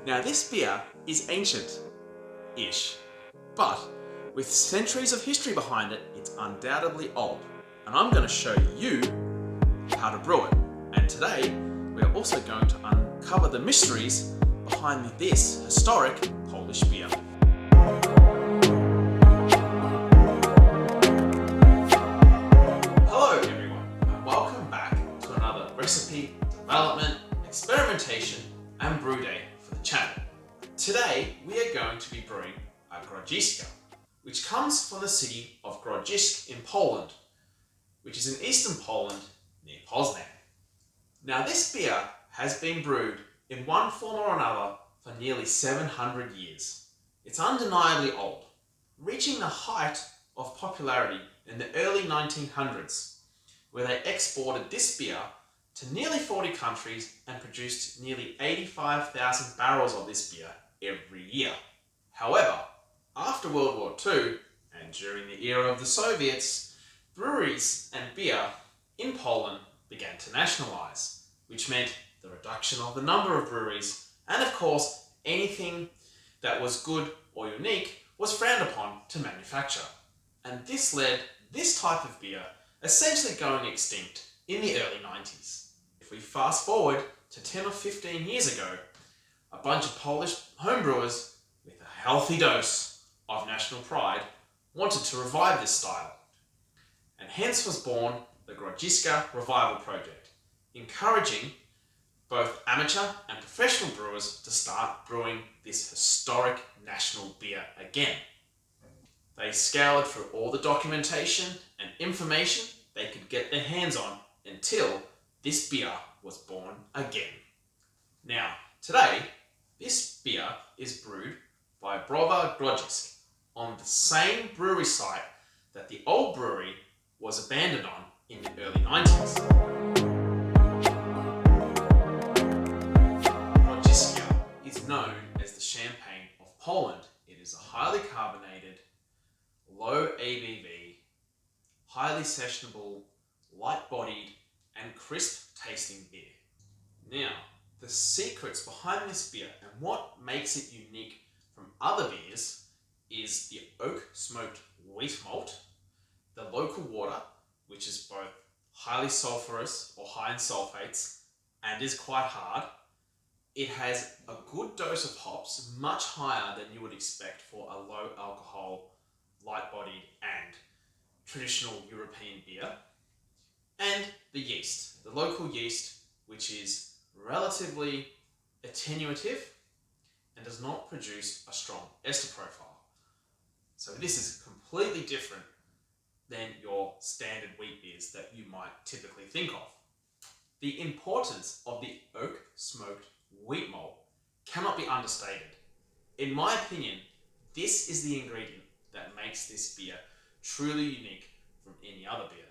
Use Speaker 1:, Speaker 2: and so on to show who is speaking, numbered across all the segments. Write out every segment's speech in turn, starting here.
Speaker 1: Now this beer is ancient-ish, but with centuries of history behind it, it's undoubtedly old. And I'm going to show you how to brew it. And today, we're also going to uncover the mysteries behind this historic Polish beer. Hello everyone, and welcome back to another recipe, development, experimentation, and brew day for the channel. Today, we are going to be brewing a Grodziskie, which comes from the city of Grodziskie in Poland, which is in eastern Poland near Poznan. Now this beer has been brewed in one form or another for nearly 700 years. It's undeniably old, reaching the height of popularity in the early 1900s, where they exported this beer to nearly 40 countries and produced nearly 85,000 barrels of this beer every year. However, after World War II and during the era of the Soviets, breweries and beer in Poland began to nationalize, which meant the reduction of the number of breweries, and of course, anything that was good or unique was frowned upon to manufacture. And this led this type of beer essentially going extinct in the early 90s. If we fast forward to 10 or 15 years ago, a bunch of Polish homebrewers with a healthy dose of national pride wanted to revive this style. And hence was born the Grodziskie Revival Project, encouraging both amateur and professional brewers to start brewing this historic national beer again. They scoured through all the documentation and information they could get their hands on until this beer was born again. Now, today, this beer is brewed by Grodziskie on the same brewery site that the old brewery was abandoned on in the early 90s. Grodziskie is known as the champagne of Poland. It is a highly carbonated, low ABV, highly sessionable, light-bodied, and crisp-tasting beer. Now, the secrets behind this beer and what makes it unique from other beers is the oak smoked wheat malt, the local water, which is both highly sulfurous or high in sulfates and is quite hard. It has a good dose of hops, much higher than you would expect for a low alcohol, light-bodied and traditional European beer. And the yeast, the local yeast, which is relatively attenuative and does not produce a strong ester profile. So this is completely different than your standard wheat beers that you might typically think of. The importance of the oak smoked wheat malt cannot be understated. In my opinion, this is the ingredient that makes this beer truly unique from any other beer.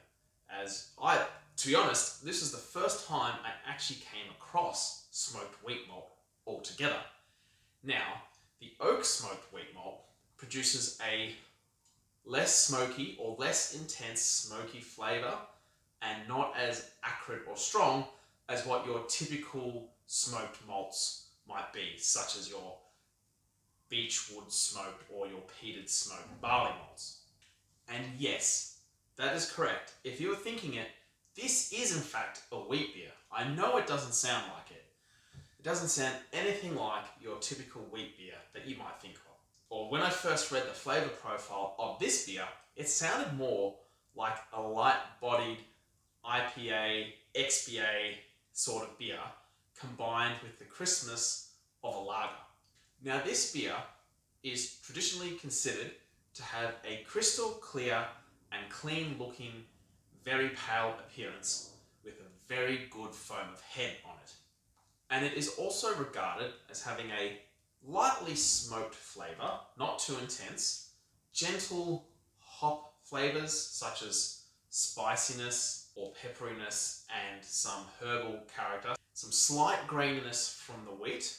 Speaker 1: To be honest, this is the first time I actually came across smoked wheat malt altogether. Now, the oak smoked wheat malt produces a less smoky or less intense smoky flavor and not as acrid or strong as what your typical smoked malts might be, such as your beechwood smoked or your peated smoked barley malts. And yes, that is correct. If you were thinking it, this is in fact a wheat beer. I know it doesn't sound like it. It doesn't sound anything like your typical wheat beer that you might think of. Or when I first read the flavor profile of this beer, it sounded more like a light-bodied IPA, XPA sort of beer combined with the crispness of a lager. Now this beer is traditionally considered to have a crystal clear and clean looking, very pale appearance with a very good foam of head on it. And it is also regarded as having a lightly smoked flavor, not too intense, gentle hop flavors such as spiciness or pepperiness and some herbal character, some slight graininess from the wheat,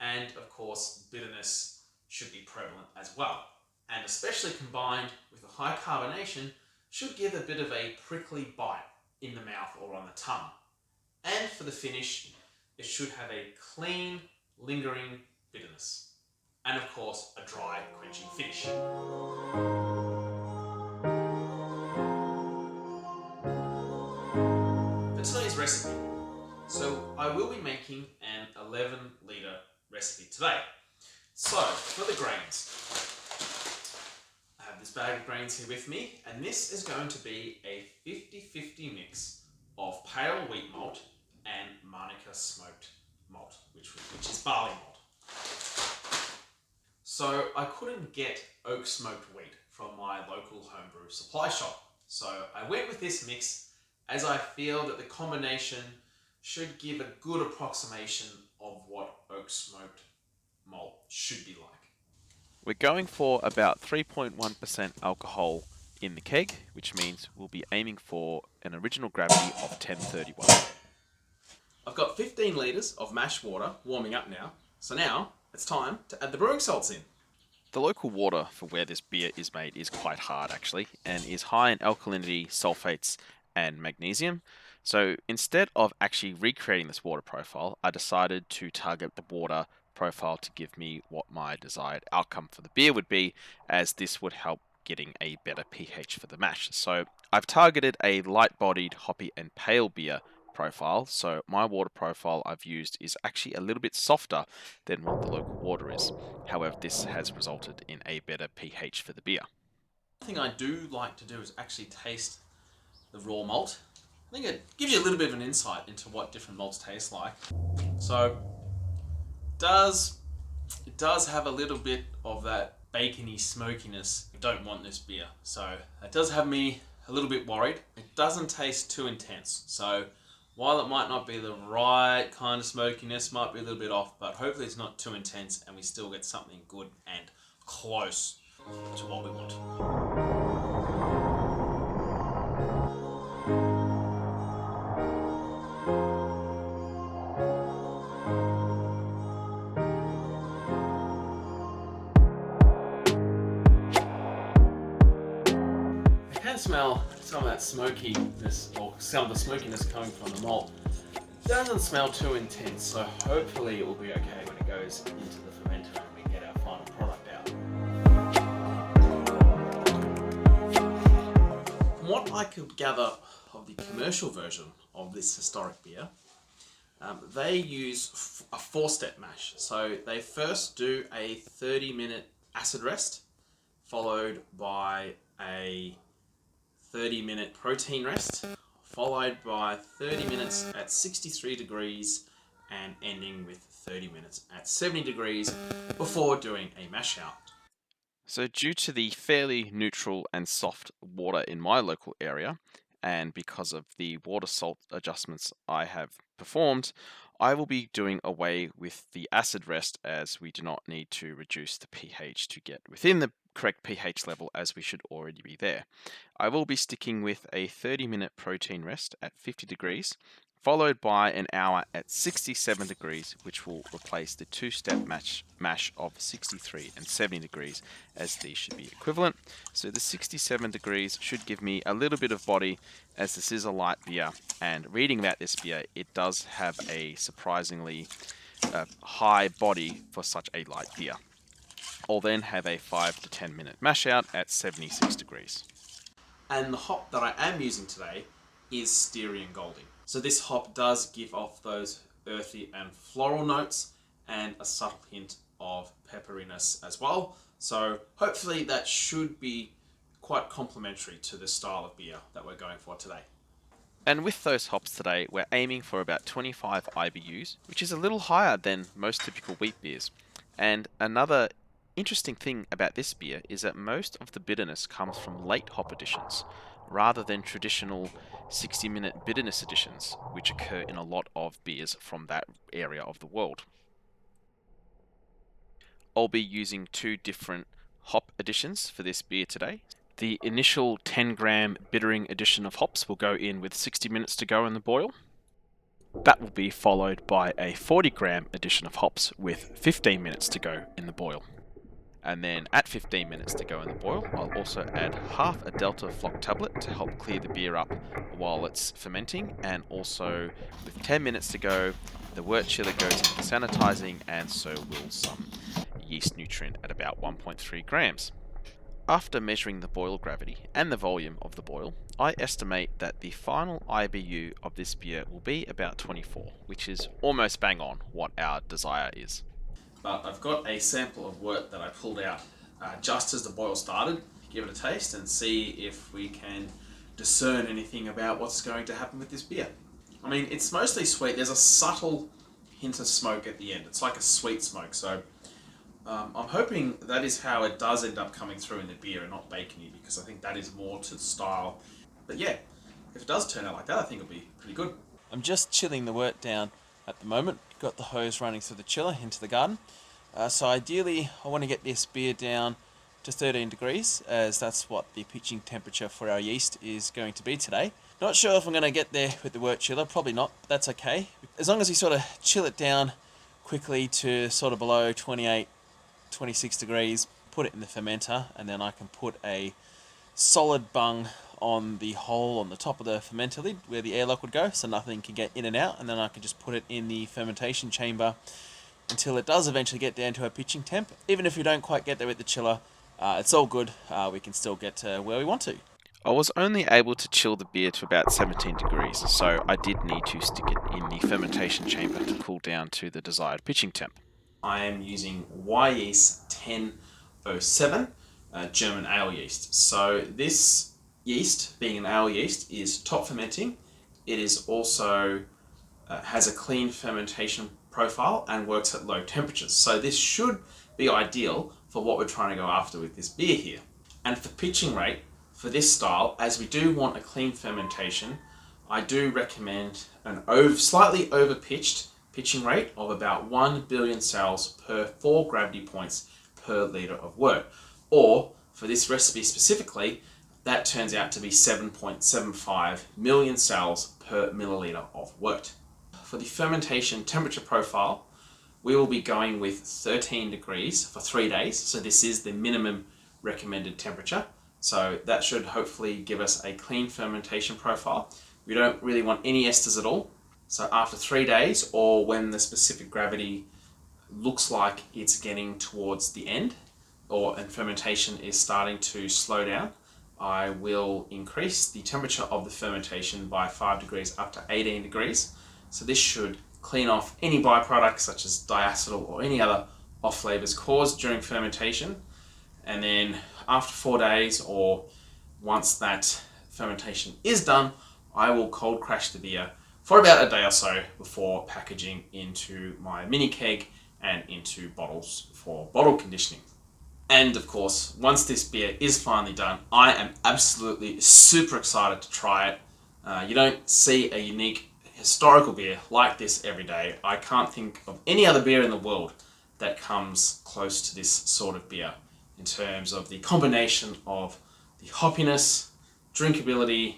Speaker 1: and of course bitterness should be prevalent as well. And especially combined with a high carbonation should give a bit of a prickly bite in the mouth or on the tongue. And for the finish, it should have a clean, lingering bitterness. And of course, a dry, quenching finish. For today's recipe, so I will be making an 11-litre recipe today. So, for the grains, I have this bag of grains here with me, and this is going to be a 50-50 mix of pale wheat malt and Manuka smoked malt, which is barley malt. So I couldn't get oak smoked wheat from my local homebrew supply shop. So I went with this mix as I feel that the combination should give a good approximation of what oak smoked malt should be like.
Speaker 2: We're going for about 3.1% alcohol in the keg, which means we'll be aiming for an original gravity of 1031.
Speaker 1: I've got 15 litres of mash water warming up now, so now it's time to add the brewing salts in.
Speaker 2: The local water for where this beer is made is quite hard actually, and is high in alkalinity, sulfates, and magnesium. So instead of actually recreating this water profile, I decided to target the water profile to give me what my desired outcome for the beer would be, as this would help getting a better pH for the mash. So I've targeted a light-bodied, hoppy, and pale beer profile. So my water profile I've used is actually a little bit softer than what the local water is. However, this has resulted in a better pH for the beer.
Speaker 1: One thing I do like to do is actually taste the raw malt. I think it gives you a little bit of an insight into what different malts taste like. So it does have a little bit of that bacony smokiness. I don't want this beer, so it does have me a little bit worried. It doesn't taste too intense, so while it might not be the right kind of smokiness, might be a little bit off, but hopefully it's not too intense and we still get something good and close to what we want. I can smell some of that smokiness, or some of the smokiness coming from the malt. It doesn't smell too intense, so hopefully it will be okay when it goes into the fermenter and we get our final product out. From what I could gather of the commercial version of this historic beer, they use a 4-step mash. So they first do a 30-minute acid rest, followed by a 30-minute protein rest, followed by 30 minutes at 63 degrees and ending with 30 minutes at 70 degrees before doing a mash out.
Speaker 2: So due to the fairly neutral and soft water in my local area, and because of the water salt adjustments I have performed, I will be doing away with the acid rest, as we do not need to reduce the pH to get within the correct pH level, as we should already be there. I will be sticking with a 30-minute protein rest at 50 degrees, followed by an hour at 67 degrees, which will replace the 2-step mash of 63 and 70 degrees, as these should be equivalent. So the 67 degrees should give me a little bit of body, as this is a light beer, and reading about this beer, it does have a surprisingly high body for such a light beer. I'll then have a 5 to 10 minute mash out at 76 degrees.
Speaker 1: And the hop that I am using today is Styrian Golding. So this hop does give off those earthy and floral notes and a subtle hint of pepperiness as well. So hopefully that should be quite complementary to the style of beer that we're going for today.
Speaker 2: And with those hops today, we're aiming for about 25 IBUs, which is a little higher than most typical wheat beers. And another interesting thing about this beer is that most of the bitterness comes from late hop additions, rather than traditional 60-minute bitterness additions, which occur in a lot of beers from that area of the world. I'll be using 2 different hop additions for this beer today. The initial 10-gram bittering addition of hops will go in with 60 minutes to go in the boil. That will be followed by a 40-gram addition of hops with 15 minutes to go in the boil. And then at 15 minutes to go in the boil, I'll also add half a Delta Flock tablet to help clear the beer up while it's fermenting, and also with 10 minutes to go, The wort chiller goes in for sanitizing, and so will some yeast nutrient at about 1.3 grams. After measuring the boil gravity and the volume of the boil, I estimate that the final IBU of this beer will be about 24, which is almost bang on what our desire is.
Speaker 1: But I've got a sample of wort that I pulled out just as the boil started. Give it a taste and see if we can discern anything about what's going to happen with this beer. I mean, it's mostly sweet. There's a subtle hint of smoke at the end. It's like a sweet smoke, so I'm hoping that is how it does end up coming through in the beer and not bacony, because I think that is more to the style. But yeah, if it does turn out like that, I think it'll be pretty good. I'm just chilling the wort down at the moment. Got the hose running through the chiller into the garden. So ideally, I want to get this beer down to 13 degrees, as that's what the pitching temperature for our yeast is going to be today. Not sure if I'm going to get there with the wort chiller, probably not, but that's okay. As long as we sort of chill it down quickly to sort of below 28, 26 degrees, put it in the fermenter, and then I can put a solid bung on the hole on the top of the fermenter lid where the airlock would go, so nothing can get in and out, and then I can just put it in the fermentation chamber until it does eventually get down to a pitching temp. Even if we don't quite get there with the chiller, it's all good. We can still get to where we want to.
Speaker 2: I was only able to chill the beer to about 17 degrees, so I did need to stick it in the fermentation chamber to cool down to the desired pitching temp.
Speaker 1: I am using Yeast 1007 German ale yeast. So this yeast, being an ale yeast, is top fermenting. It is also has a clean fermentation profile and works at low temperatures. So this should be ideal for what we're trying to go after with this beer here. And for pitching rate, for this style, as we do want a clean fermentation, I do recommend an slightly over-pitched pitching rate of about 1 billion cells per 4 gravity points per litre of wort. Or, for this recipe specifically, that turns out to be 7.75 million cells per milliliter of wort. For the fermentation temperature profile, we will be going with 13 degrees for 3 days. So this is the minimum recommended temperature. So that should hopefully give us a clean fermentation profile. We don't really want any esters at all. So after 3 days, or when the specific gravity looks like it's getting towards the end, and fermentation is starting to slow down, I will increase the temperature of the fermentation by 5 degrees up to 18 degrees. So this should clean off any byproducts such as diacetyl or any other off flavors caused during fermentation. And then after 4 days, or once that fermentation is done, I will cold crash the beer for about a day or so before packaging into my mini keg and into bottles for bottle conditioning. And of course, once this beer is finally done, I am absolutely super excited to try it. You don't see a unique historical beer like this every day. I can't think of any other beer in the world that comes close to this sort of beer in terms of the combination of the hoppiness, drinkability,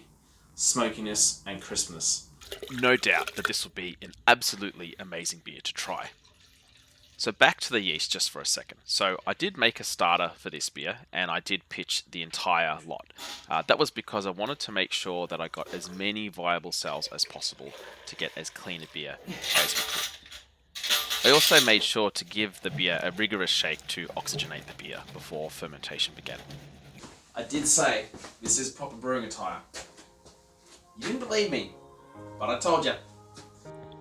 Speaker 1: smokiness, and crispness.
Speaker 2: No doubt that this will be an absolutely amazing beer to try. So back to the yeast just for a second. So I did make a starter for this beer, and I did pitch the entire lot. That was because I wanted to make sure that I got as many viable cells as possible to get as clean a beer as we could. I also made sure to give the beer a rigorous shake to oxygenate the beer before fermentation began.
Speaker 1: I did say this is proper brewing attire. You didn't believe me, but I told you.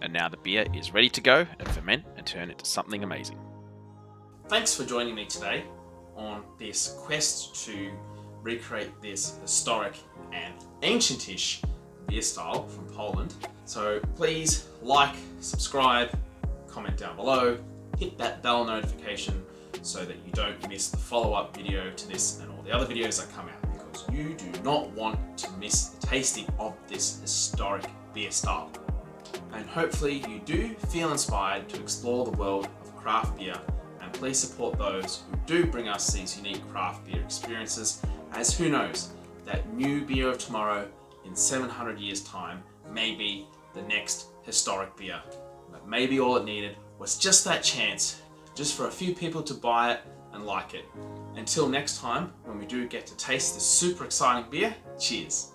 Speaker 2: And now the beer is ready to go and ferment and turn into something amazing.
Speaker 1: Thanks for joining me today on this quest to recreate this historic and ancientish beer style from Poland. So please like, subscribe, comment down below, hit that bell notification so that you don't miss the follow-up video to this and all the other videos that come out, because you do not want to miss the tasting of this historic beer style. And hopefully you do feel inspired to explore the world of craft beer, and please support those who do bring us these unique craft beer experiences, as who knows, that new beer of tomorrow in 700 years time may be the next historic beer. But maybe all it needed was just that chance, just for a few people to buy it and like it. Until next time, when we do get to taste this super exciting beer, cheers.